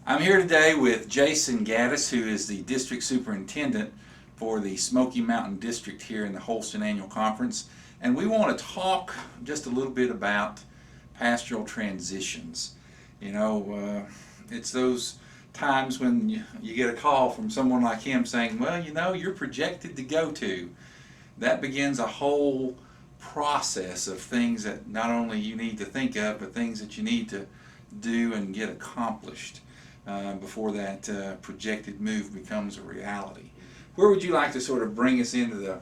I'm here today with JGattis, who is the District Superintendent for the Smoky Mountain District here in the Holston Annual Conference. And we want to talk just a little bit about pastoral transitions. You know, it's those times when you get a call from someone like him saying, well, you know, you're projected to go to. That begins a whole process of things that not only you need to think of, but things that you need to do and get accomplished before that projected move becomes a reality. Where would you like to sort of bring us into the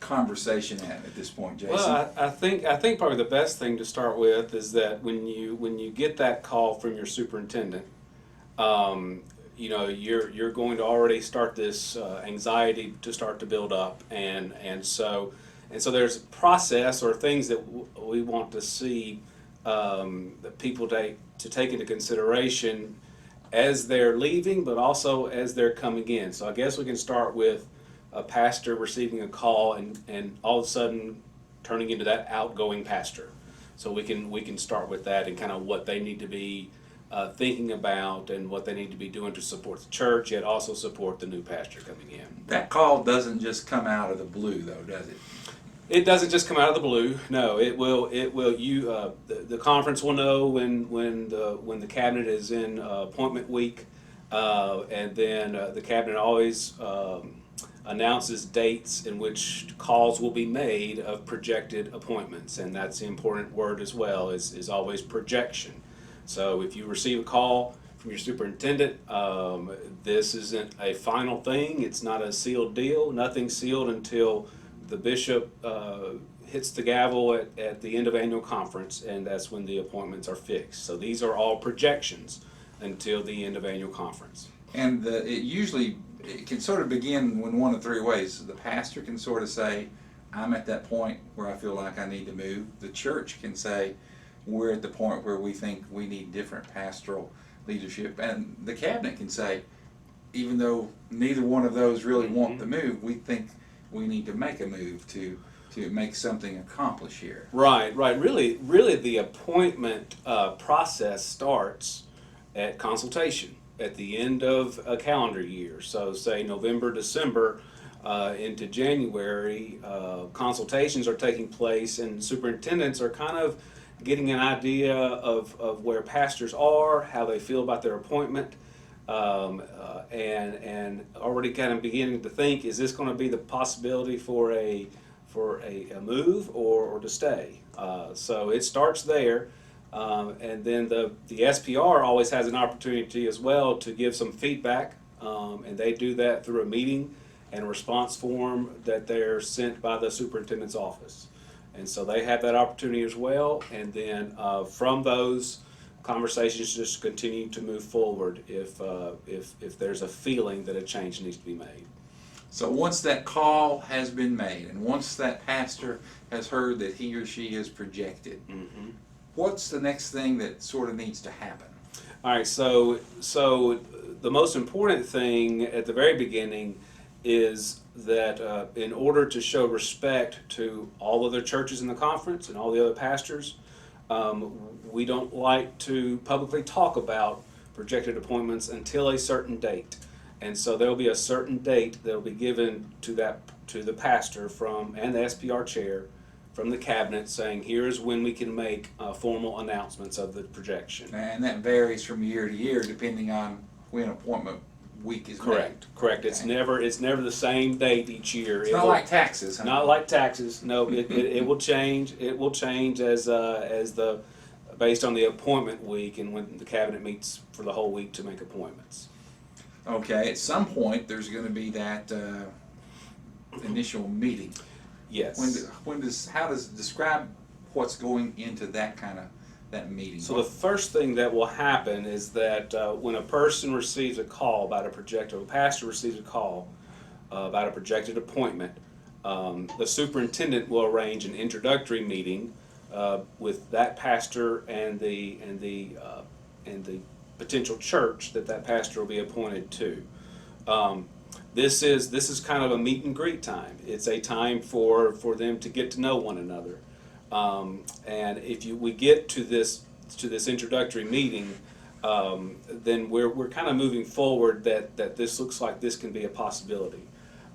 conversation at this point, Jason? Well, I think probably the best thing to start with is that when you get that call from your superintendent, you know, you're going to already start this anxiety to start to build up, and so there's a process or things that we want to see that people take into consideration as they're leaving, but also as they're coming in. So I guess we can start with a pastor receiving a call and all of a sudden turning into that outgoing pastor. So we can start with that and kind of what they need to be thinking about and what they need to be doing to support the church, yet also support the new pastor coming in. That call doesn't just come out of the blue, though, does it? It doesn't just come out of the blue. No, it will. The conference will know when the cabinet is in appointment week, and then the cabinet always announces dates in which calls will be made of projected appointments, and that's the important word as well. Is always projection. So if you receive a call from your superintendent, this isn't a final thing. It's not a sealed deal. Nothing's sealed until the bishop hits the gavel at the end of annual conference, and that's when the appointments are fixed. So these are all projections until the end of annual conference. And it can sort of begin in one of three ways. The pastor can sort of say, I'm at that point where I feel like I need to move. The church can say, we're at the point where we think we need different pastoral leadership. And the cabinet can say, even though neither one of those really want the move, we think we need to make a move to make something accomplish here. Right. Really, the appointment process starts at consultation at the end of a calendar year. So say November, December into January, consultations are taking place, and superintendents are kind of getting an idea of where pastors are, how they feel about their appointment, and already kind of beginning to think, is this going to be the possibility for a move or to stay? So it starts there, and then the SPR always has an opportunity as well to give some feedback, and they do that through a meeting and a response form that they're sent by the superintendent's office. And so they have that opportunity as well, and then from those conversations just continue to move forward if there's a feeling that a change needs to be made. So once that call has been made, and once that pastor has heard that he or she is projected, what's the next thing that sort of needs to happen? All right, so the most important thing at the very beginning is that in order to show respect to all other churches in the conference and all the other pastors, we don't like to publicly talk about projected appointments until a certain date. And so there will be a certain date that will be given to the pastor and the SPR chair from the cabinet, saying here's when we can make formal announcements of the projection. And that varies from year to year depending on when appointment week is correct. made. Okay. It's never the same date each year. It's not like taxes, huh? Not like taxes. No, it will change. It will change based on the appointment week and when the cabinet meets for the whole week to make appointments. Okay, at some point there's going to be that initial meeting. Yes. How does describe what's going into that meeting? So the first thing that will happen is that when a person receives a call about a pastor receives a call about a projected appointment, the superintendent will arrange an introductory meeting with that pastor and the potential church that pastor will be appointed to. This is kind of a meet and greet time. It's a time for them to get to know one another. And if we get to this introductory meeting, then we're kind of moving forward that this looks like this can be a possibility.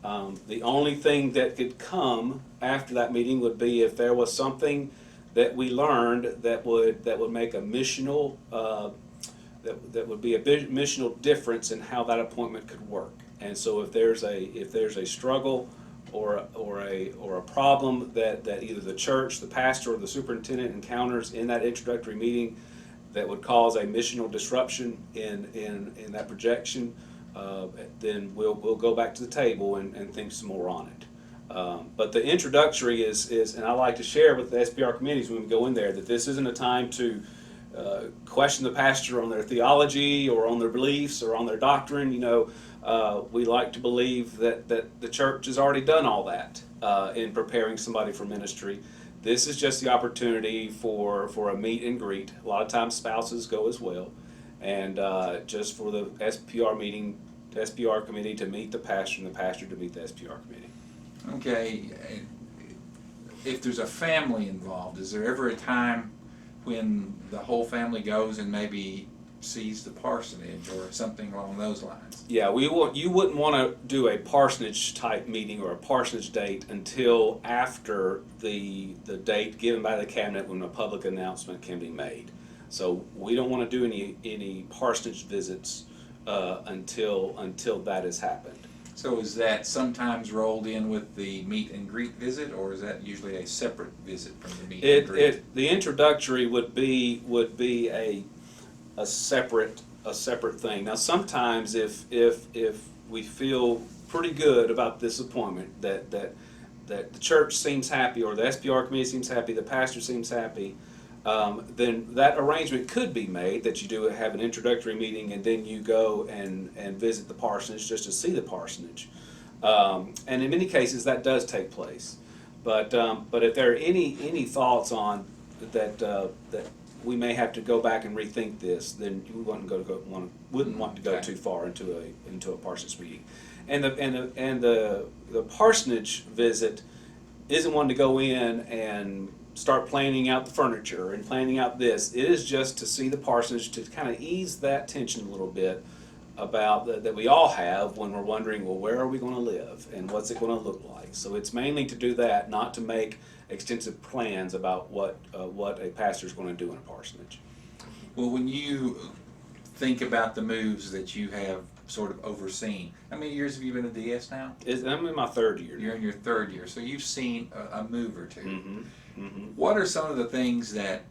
The only thing that could come after that meeting would be if there was something that we learned that would make a missional that would be a missional difference in how that appointment could work. And so if there's a struggle or a problem that either the church, the pastor, or the superintendent encounters in that introductory meeting that would cause a missional disruption in that projection, then we'll go back to the table and think some more on it. But the introductory is, and I like to share with the SPR committees when we go in there, that this isn't a time to question the pastor on their theology or on their beliefs or on their doctrine. We like to believe that the church has already done all that in preparing somebody for ministry. This is just the opportunity for a meet and greet. A lot of times spouses go as well, and just for the SPR committee to meet the pastor and the pastor to meet the SPR committee. Okay, if there's a family involved, is there ever a time when the whole family goes and maybe sees the parsonage or something along those lines? Yeah, you wouldn't want to do a parsonage type meeting or a parsonage date until after the date given by the cabinet when a public announcement can be made. So we don't want to do any parsonage visits until that has happened. So is that sometimes rolled in with the meet and greet visit, or is that usually a separate visit from the meet and greet? The introductory would be a separate thing. Now sometimes if we feel pretty good about this appointment, that the church seems happy, or the SPR committee seems happy, the pastor seems happy, then that arrangement could be made that you do have an introductory meeting and then you go and visit the parsonage just to see the parsonage. And in many cases that does take place. But if there are any thoughts on that we may have to go back and rethink this, then you wouldn't want to go too far into a parsonage meeting. And the parsonage visit isn't one to go in and start planning out the furniture and planning out this. It is just to see the parsonage, to kind of ease that tension a little bit about that we all have when we're wondering, well, where are we going to live and what's it going to look like? So it's mainly to do that, not to make extensive plans about what a pastor is going to do in a parsonage. Well, when you think about the moves that you have sort of overseen, how many years have you been a DS now? I'm in my third year. You're in your third year, so you've seen a move or two. Mm-hmm. Mm-hmm. What are some of the things that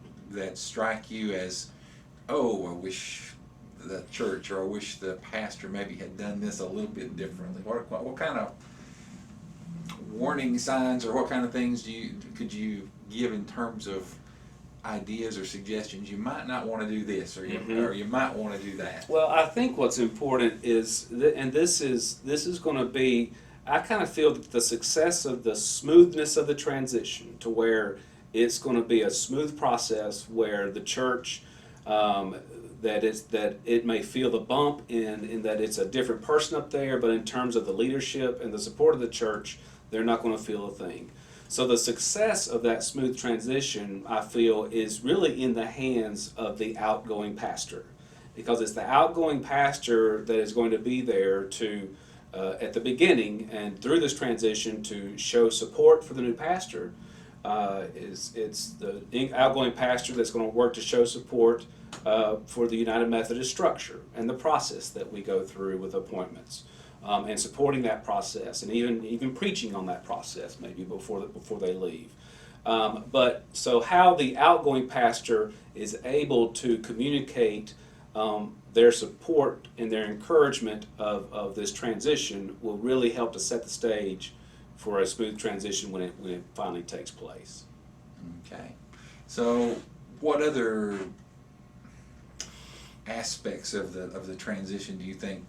strike you as, oh, I wish the church or I wish the pastor maybe had done this a little bit differently? What kind of warning signs or what kind of things could you give in terms of ideas or suggestions? You might not want to do this, or you might want to do that. Well, I think what's important is, and this is going to be, I kind of feel that the success of the smoothness of the transition to where it's going to be a smooth process where the church, that it may feel the bump in that it's a different person up there, but in terms of the leadership and the support of the church, they're not going to feel a thing. So the success of that smooth transition, I feel, is really in the hands of the outgoing pastor, because it's the outgoing pastor that is going to be there to, at the beginning and through this transition, to show support for the new pastor. It's the outgoing pastor that's going to work to show support for the United Methodist structure and the process that we go through with appointments. And supporting that process, and even preaching on that process maybe before they leave. But so how the outgoing pastor is able to communicate their support and their encouragement of this transition will really help to set the stage for a smooth transition when it finally takes place. Okay. So what other aspects of the transition do you think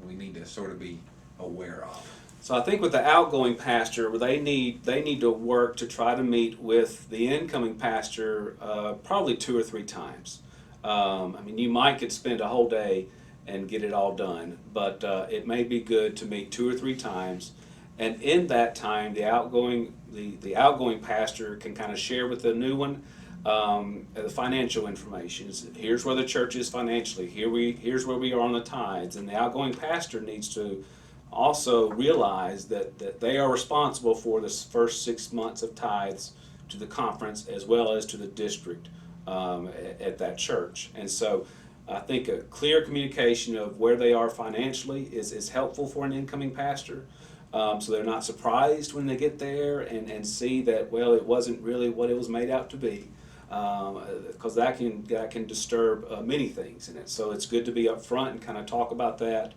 we need to sort of be aware of? So I think with the outgoing pastor, they need to work to try to meet with the incoming pastor probably 2 or 3 times. I mean, you could spend a whole day and get it all done, but it may be good to meet 2 or 3 times, and in that time, the outgoing pastor can kind of share with the new one The financial information is, here's where the church is financially. Here's where we are on the tithes, and the outgoing pastor needs to also realize that they are responsible for the first 6 months of tithes to the conference as well as to the district at that church. And so I think a clear communication of where they are financially is helpful for an incoming pastor. So they're not surprised when they get there and see that, well, it wasn't really what it was made out to be. Because that can disturb many things in it. So it's good to be up front and kind of talk about that.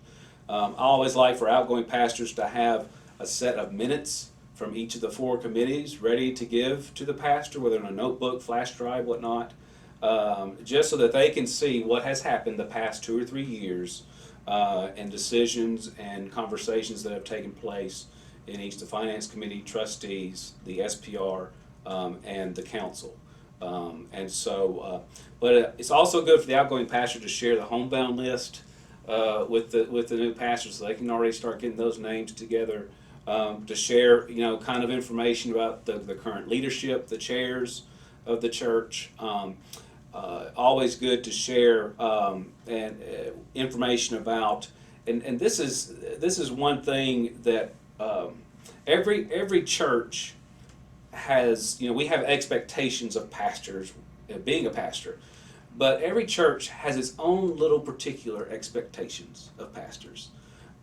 I always like for outgoing pastors to have a set of minutes from each of the 4 committees ready to give to the pastor, whether in a notebook, flash drive, whatnot, just so that they can see what has happened the past 2 or 3 years and decisions and conversations that have taken place in each of the finance committee, trustees, the SPR, and the council. But it's also good for the outgoing pastor to share the homebound list with the new pastors, so they can already start getting those names together. To share, kind of information about the current leadership, the chairs of the church. Always good to share information about, and this is one thing that every church has, we have expectations of pastors being a pastor, but every church has its own little particular expectations of pastors.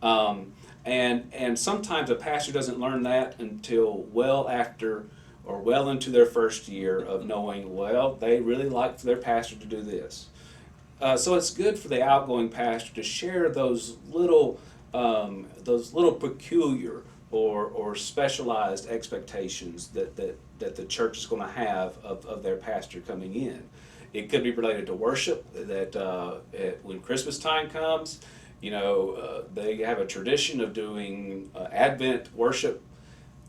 And sometimes a pastor doesn't learn that until well after or well into their first year of knowing, well, they really like for their pastor to do this. So it's good for the outgoing pastor to share those little peculiar or specialized expectations that the church is going to have of their pastor coming in. It could be related to worship, that when Christmas time comes, they have a tradition of doing Advent worship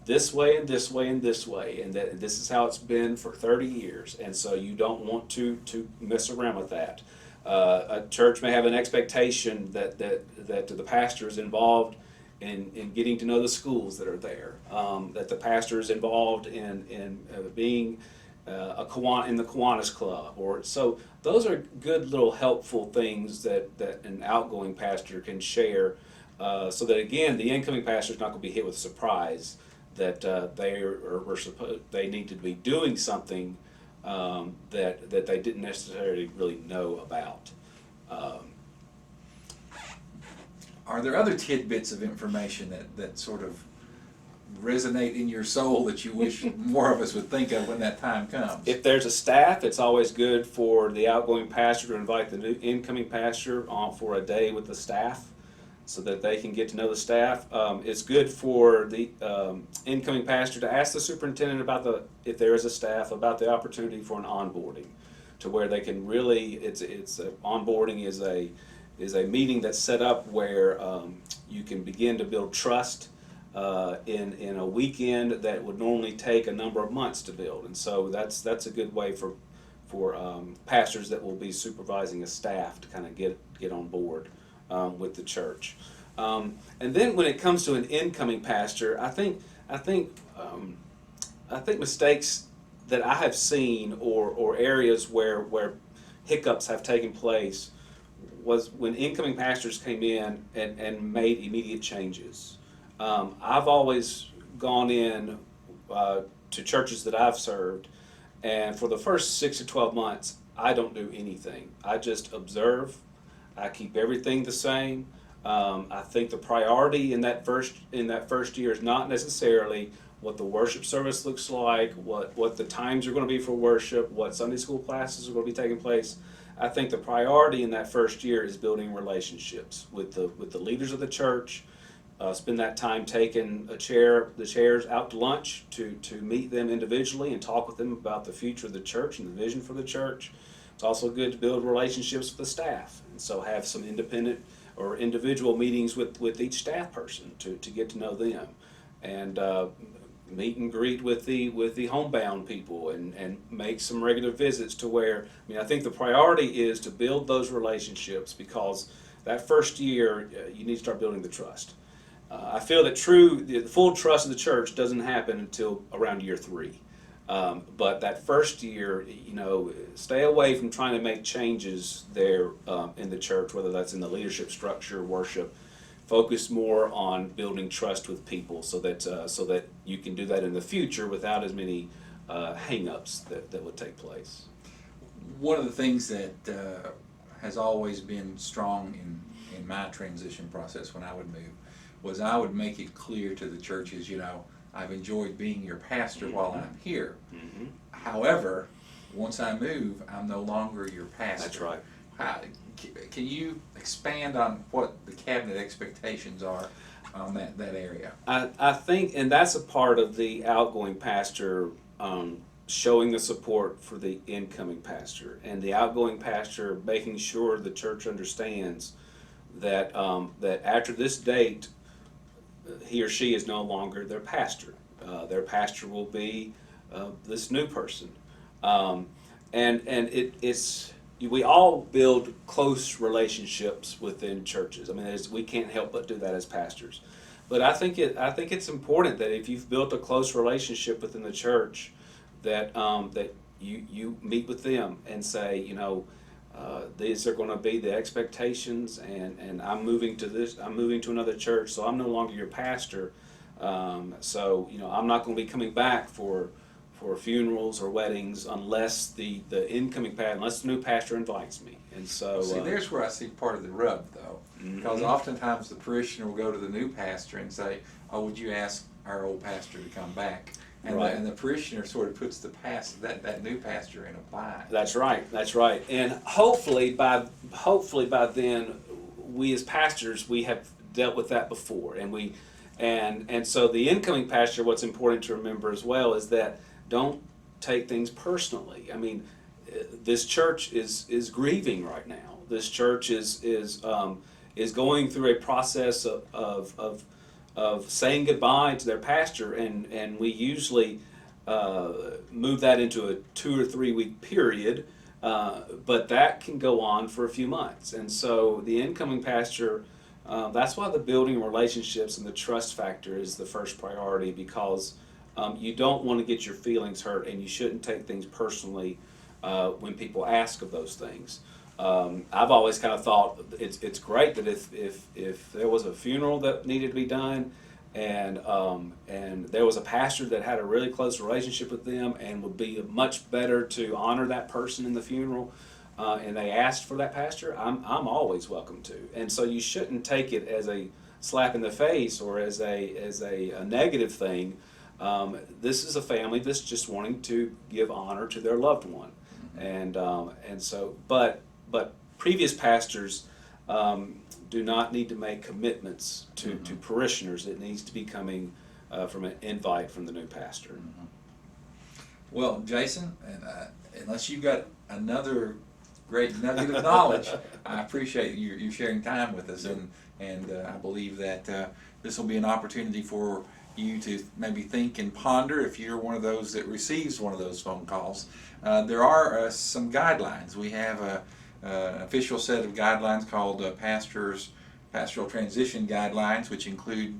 this way and this way and this way, and that this is how it's been for 30 years, and so you don't want to mess around with that. A church may have an expectation that the pastor is involved in getting to know the schools that are there, that the pastor is involved in being in the Kiwanis Club, or so. Those are good little helpful things that an outgoing pastor can share, so that again the incoming pastor is not going to be hit with a surprise that they need to be doing something that they didn't necessarily really know about. Are there other tidbits of information that sort of resonate in your soul that you wish more of us would think of when that time comes? If there's a staff, it's always good for the outgoing pastor to invite the new incoming pastor on for a day with the staff, so that they can get to know the staff. It's good for the incoming pastor to ask the superintendent about if there is a staff, about the opportunity for an onboarding, to where they can really, onboarding is a meeting that's set up where you can begin to build trust in a weekend that would normally take a number of months to build. And so that's a good way for pastors that will be supervising a staff to kind of get on board with the church. And then when it comes to an incoming pastor, I think mistakes that I have seen or areas where hiccups have taken place was when incoming pastors came in and made immediate changes. I've always gone in to churches that I've served, and for the first 6 to 12 months, I don't do anything. I just observe. I keep everything the same. I think the priority in that first year is not necessarily what the worship service looks like, what the times are going to be for worship, what Sunday school classes are going to be taking place. I think the priority in that first year is building relationships with the leaders of the church. Spend that time taking the chairs out to lunch to meet them individually and talk with them about the future of the church and the vision for the church. It's also good to build relationships with the staff, and so have some independent or individual meetings with each staff person to get to know them, and meet and greet with the homebound people, and make some regular visits to where, I think the priority is to build those relationships, because that first year you need to start building the trust. I feel that the full trust of the church doesn't happen until around year 3. But that first year, stay away from trying to make changes there in the church, whether that's in the leadership structure, worship. Focus more on building trust with people, so that you can do that in the future without as many hang-ups that would take place. One of the things that has always been strong in my transition process when I would move was I would make it clear to the churches, I've enjoyed being your pastor while I'm here. Mm-hmm. However, once I move, I'm no longer your pastor. That's right. Can you expand on what the cabinet expectations are on that area? I think, and that's a part of the outgoing pastor showing the support for the incoming pastor, and the outgoing pastor making sure the church understands that that after this date, he or she is no longer their pastor. Their pastor will be this new person, it's we all build close relationships within churches. I mean, we can't help but do that as pastors. But I think it's important that if you've built a close relationship within the church, that you meet with them and say, these are going to be the expectations, and I'm moving to another church, so I'm no longer your pastor. So I'm not going to be coming back for funerals or weddings unless the new pastor invites me. And so see, there's where I see part of the rub, though, because mm-hmm. oftentimes the parishioner will go to the new pastor and say, "Oh, would you ask our old pastor to come back?" And, right. the parishioner sort of puts that new pastor in a bind. That's right. And hopefully by then, we as pastors, we have dealt with that before, and so the incoming pastor, what's important to remember as well is that don't take things personally. I mean, this church is grieving right now. This church is going through a process of saying goodbye to their pastor, and we usually move that into a 2 or 3 week period, but that can go on for a few months. And so the incoming pastor, that's why the building relationships and the trust factor is the first priority, because you don't want to get your feelings hurt, and you shouldn't take things personally when people ask of those things. I've always kind of thought it's great that if there was a funeral that needed to be done, and there was a pastor that had a really close relationship with them and would be much better to honor that person in the funeral, and they asked for that pastor, I'm always welcome to. And so you shouldn't take it as a slap in the face or as a negative thing. This is a family that's just wanting to give honor to their loved one, and so but previous pastors do not need to make commitments to parishioners. It needs to be coming from an invite from the new pastor. Mm-hmm. Well, Jason, unless you've got another great nugget of knowledge, I appreciate you sharing time with us, and I believe that this will be an opportunity for you to maybe think and ponder if you're one of those that receives one of those phone calls. There are some guidelines. We have an official set of guidelines called Pastoral Transition Guidelines, which include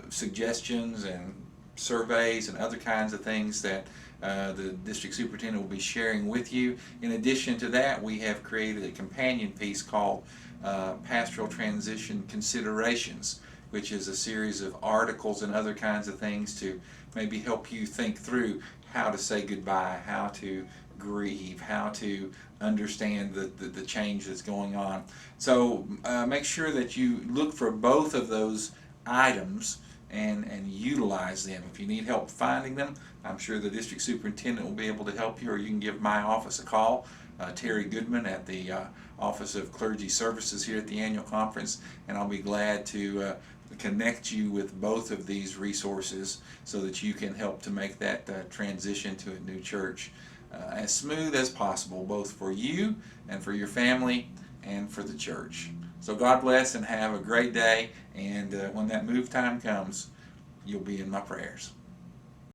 suggestions and surveys and other kinds of things that the district superintendent will be sharing with you. In addition to that, we have created a companion piece called Pastoral Transition Considerations, which is a series of articles and other kinds of things to maybe help you think through how to say goodbye, how to grieve, how to understand the change that's going on. So make sure that you look for both of those items and utilize them. If you need help finding them, I'm sure the district superintendent will be able to help you, or you can give my office a call, Terry Goodman at the Office of Clergy Services here at the annual conference, and I'll be glad to connect you with both of these resources so that you can help to make that transition to a new church as smooth as possible, both for you and for your family and for the church. So God bless and have a great day, and when that move time comes, you'll be in my prayers.